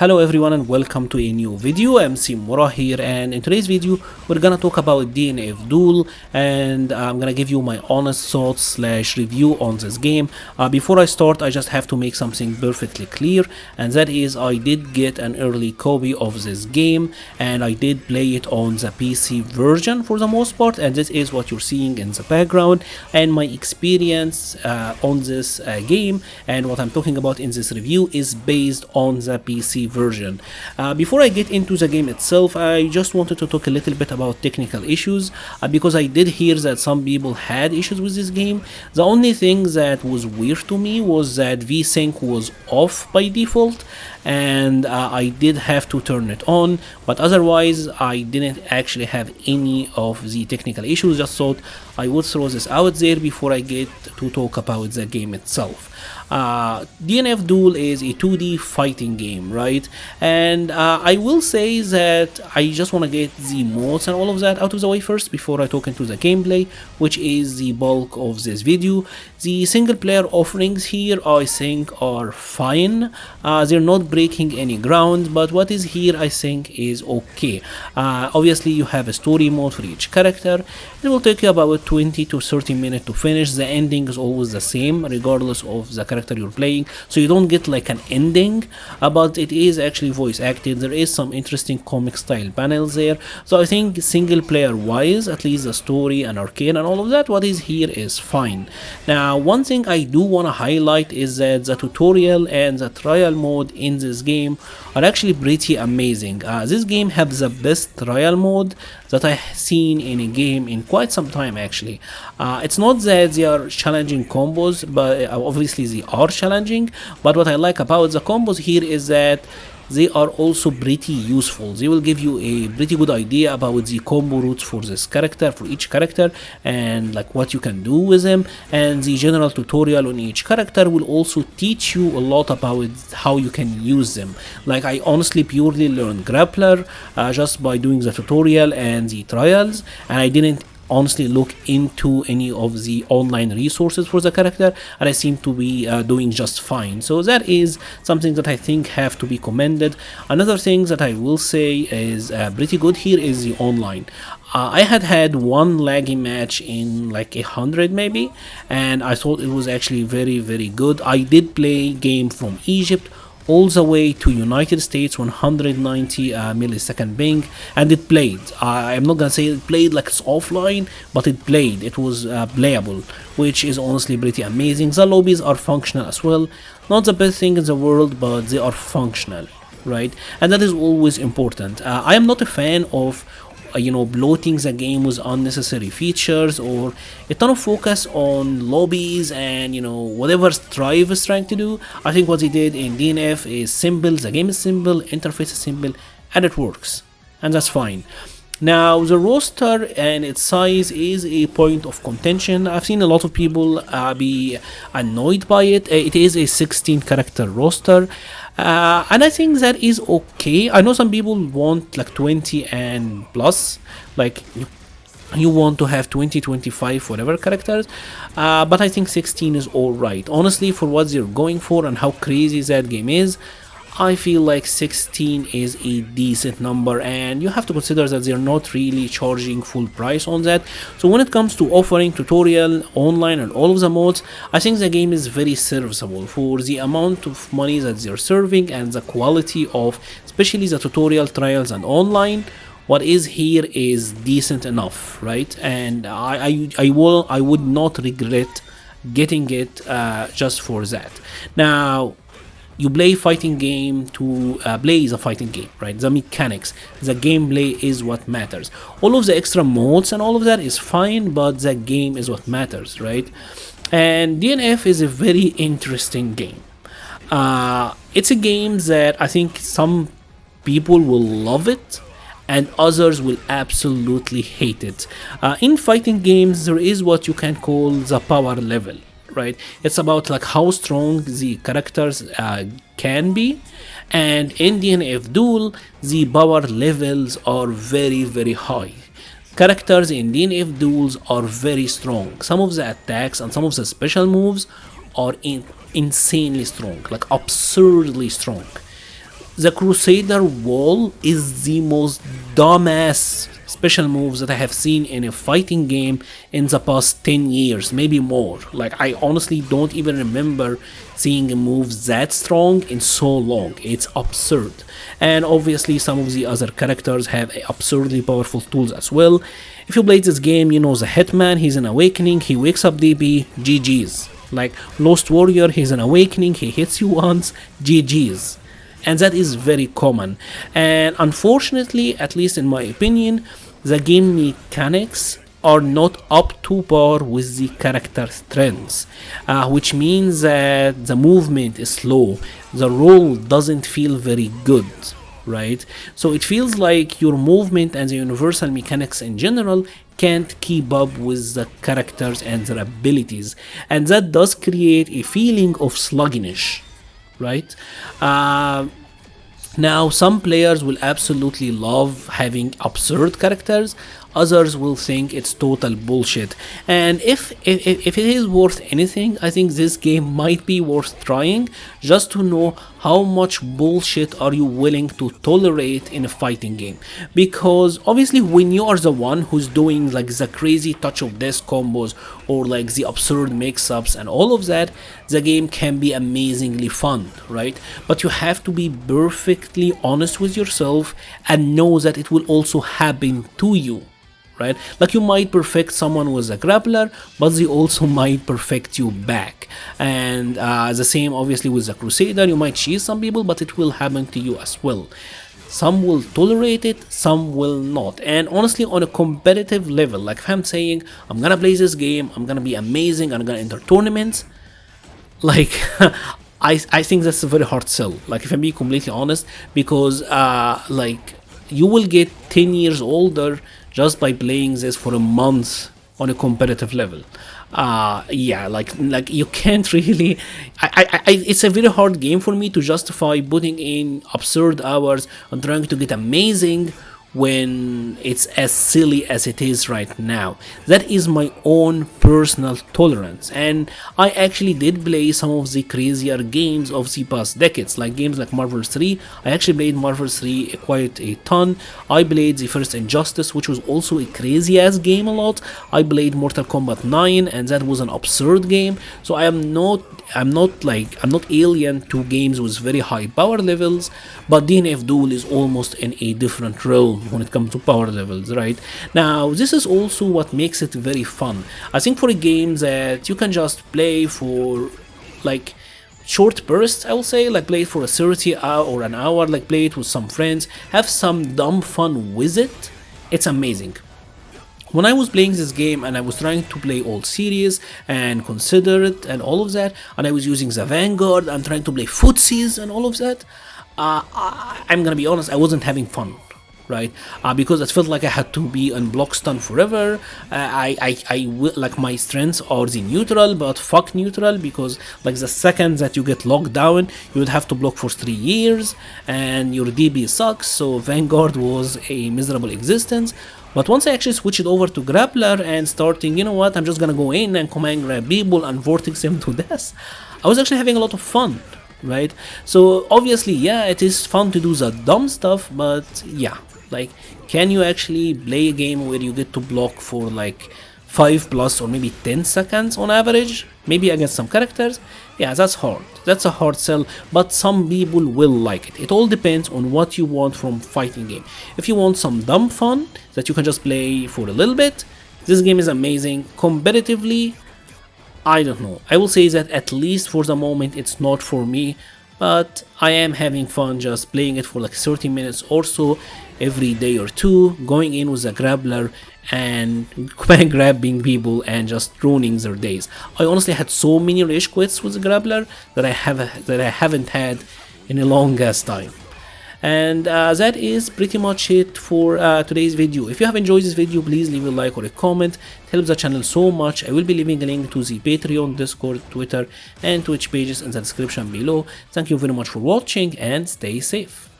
Hello everyone and welcome to a new video. I'm Simura here, and in today's video we're gonna talk about DNF Duel, and I'm gonna give you my honest thoughts slash review on this game. Before I start, I just have to make something perfectly clear, and that is I did get an early copy of this game and I did play it on the PC version for the most part, and this is what you're seeing in the background and my experience on this game, and what I'm talking about in this review is based on the PC version. Before I get into the game itself, I just wanted to talk a little bit about technical issues, because I did hear that some people had issues with this game. The only thing that was weird to me was that VSync was off by default, and I did have to turn it on, but otherwise I didn't actually have any of the technical issues. Just thought I would throw this out there before I get to talk about the game itself. DNF Duel is a 2D fighting game, right? And I will say that I just want to get the modes and all of that out of the way first before I talk into the gameplay, which is the bulk of this video. The single player offerings here I think are fine. They're not breaking any ground, but what is here I think is okay. Obviously you have a story mode for each character. It will take you about 20 to 30 minutes to finish. The ending is always the same regardless of the character you're playing, so you don't get like an ending, but it is actually voice acted. There is some interesting comic style panels there, so I think single player wise, at least the story and arcade and all of that, what is here is fine. Now one thing I do want to highlight is that the tutorial and the trial mode in this game are actually pretty amazing. This game has the best trial mode that I've seen in a game in quite some time actually. It's not that they are challenging combos, but obviously they are challenging, but what I like about the combos here is that they are also pretty useful. They will give you a pretty good idea about the combo routes for this character, for each character, and like what you can do with them, and the general tutorial on each character will also teach you a lot about how you can use them. Like I honestly purely learned grappler just by doing the tutorial and the trials, and I didn't honestly look into any of the online resources for the character, and I seem to be doing just fine. So that is something that I think have to be commended. Another thing that I will say is pretty good here is the online. I had one laggy match in like 100 maybe, and I thought it was actually very good. I did play game from Egypt all the way to United States 190 millisecond ping, and it played. I'm not gonna say it played like it's offline, but it played. It was playable, which is honestly pretty amazing. The lobbies are functional as well. Not the best thing in the world, but they are functional, right? And that is always important. I am not a fan of bloating the game with unnecessary features or a ton of focus on lobbies and whatever Strive is trying to do. I think what they did in DNF is simple. The game is simple, interface is simple, and it works, and that's fine. Now the roster and its size is a point of contention. I've seen a lot of people be annoyed by it. It is a 16 character roster, and I think that is okay. I know some people want like 20 and plus, like you want to have 20, 25, whatever characters, but I think 16 is alright. Honestly, for what they're going for and how crazy that game is, I feel like 16 is a decent number, and you have to consider that they're not really charging full price on that. So when it comes to offering tutorial, online, and all of the modes, I think the game is very serviceable for the amount of money that they're serving and the quality of especially the tutorial, trials, and online. What is here is decent enough, right? And I would not regret getting it just for that. Now you play fighting game to play is a fighting game, right? The mechanics, the gameplay is what matters. All of the extra modes and all of that is fine, but the game is what matters, right? And DNF is a very interesting game. It's a game that I think some people will love it and others will absolutely hate it. In fighting games, there is what you can call the power level, right? It's about like how strong the characters can be, and in DNF Duel the power levels are very high. Characters in DNF Duels are very strong. Some of the attacks and some of the special moves are insanely strong, like absurdly strong. The Crusader wall is the most dumbass special moves that I have seen in a fighting game in the past 10 years, maybe more. Like, I honestly don't even remember seeing a move that strong in so long. It's absurd. And obviously some of the other characters have absurdly powerful tools as well. If you played this game, you know the Hitman, he's an awakening, he wakes up DB, GG's. Like Lost Warrior, he's an awakening, he hits you once, GG's. And that is very common. And unfortunately, at least in my opinion, the game mechanics are not up to par with the character strengths, which means that the movement is slow, the roll doesn't feel very good, right? So it feels like your movement and the universal mechanics in general can't keep up with the characters and their abilities, and that does create a feeling of sluggishness, right? Now, some players will absolutely love having absurd characters, others will think it's total bullshit. And if it is worth anything, I think this game might be worth trying just to know how much bullshit are you willing to tolerate in a fighting game. Because obviously when you are the one who's doing like the crazy touch of death combos or like the absurd mix-ups and all of that, the game can be amazingly fun, right? But you have to be perfectly honest with yourself and know that it will also happen to you. Right? Like you might perfect someone with a grappler, but they also might perfect you back. And the same obviously with the Crusader, you might cheese some people, but it will happen to you as well. Some will tolerate it, some will not. And honestly, on a competitive level, like if I'm saying, I'm gonna play this game, I'm gonna be amazing, I'm gonna enter tournaments, like I think that's a very hard sell. Like if I'm being completely honest, because like you will get 10 years older just by playing this for a month on a competitive level. Yeah, like you can't really. It's a very hard game for me to justify putting in absurd hours and trying to get amazing when it's as silly as it is right now. That is my own personal tolerance, and I actually did play some of the crazier games of the past decades, like games like Marvel 3. I actually played Marvel 3 quite a ton. I played the first Injustice, which was also a crazy ass game a lot. I played Mortal Kombat 9, and that was an absurd game. So I'm not alien to games with very high power levels, but DNF Duel is almost in a different realm when it comes to power levels, right? Now, this is also what makes it very fun. I think for a game that you can just play for like short bursts, I will say, like play it for a 30 hour or an hour, like play it with some friends, have some dumb fun with it, it's amazing. When I was playing this game and I was trying to play all series and consider it and all of that, and I was using the Vanguard and trying to play footsies and all of that, I'm gonna be honest, I wasn't having fun, right? Because it felt like I had to be on block stun forever. Like my strengths are the neutral, but fuck neutral, because like the second that you get locked down, you would have to block for 3 years, and your DB sucks. So Vanguard was a miserable existence. But once I actually switched over to Grappler and starting, you know what, I'm just gonna go in and command grab people and vortex them to death, I was actually having a lot of fun, right? So obviously, yeah, it is fun to do the dumb stuff, but yeah, like, can you actually play a game where you get to block for like 5 plus or maybe 10 seconds on average, maybe against some characters? Yeah, that's hard. That's a hard sell, but some people will like it. It all depends on what you want from fighting game. If you want some dumb fun that you can just play for a little bit, this game is amazing. Competitively, I don't know. I will say that at least for the moment it's not for me, but I am having fun just playing it for like 30 minutes or so every day or two, going in with a grappler and grabbing people and just ruining their days. I honestly had so many rage quits with the grappler that I haven't had in a long ass time. And that is pretty much it for today's video. If you have enjoyed this video, please leave a like or a comment. It helps the channel so much. I will be leaving a link to the Patreon, Discord, Twitter and Twitch pages in the description below. Thank you very much for watching and stay safe.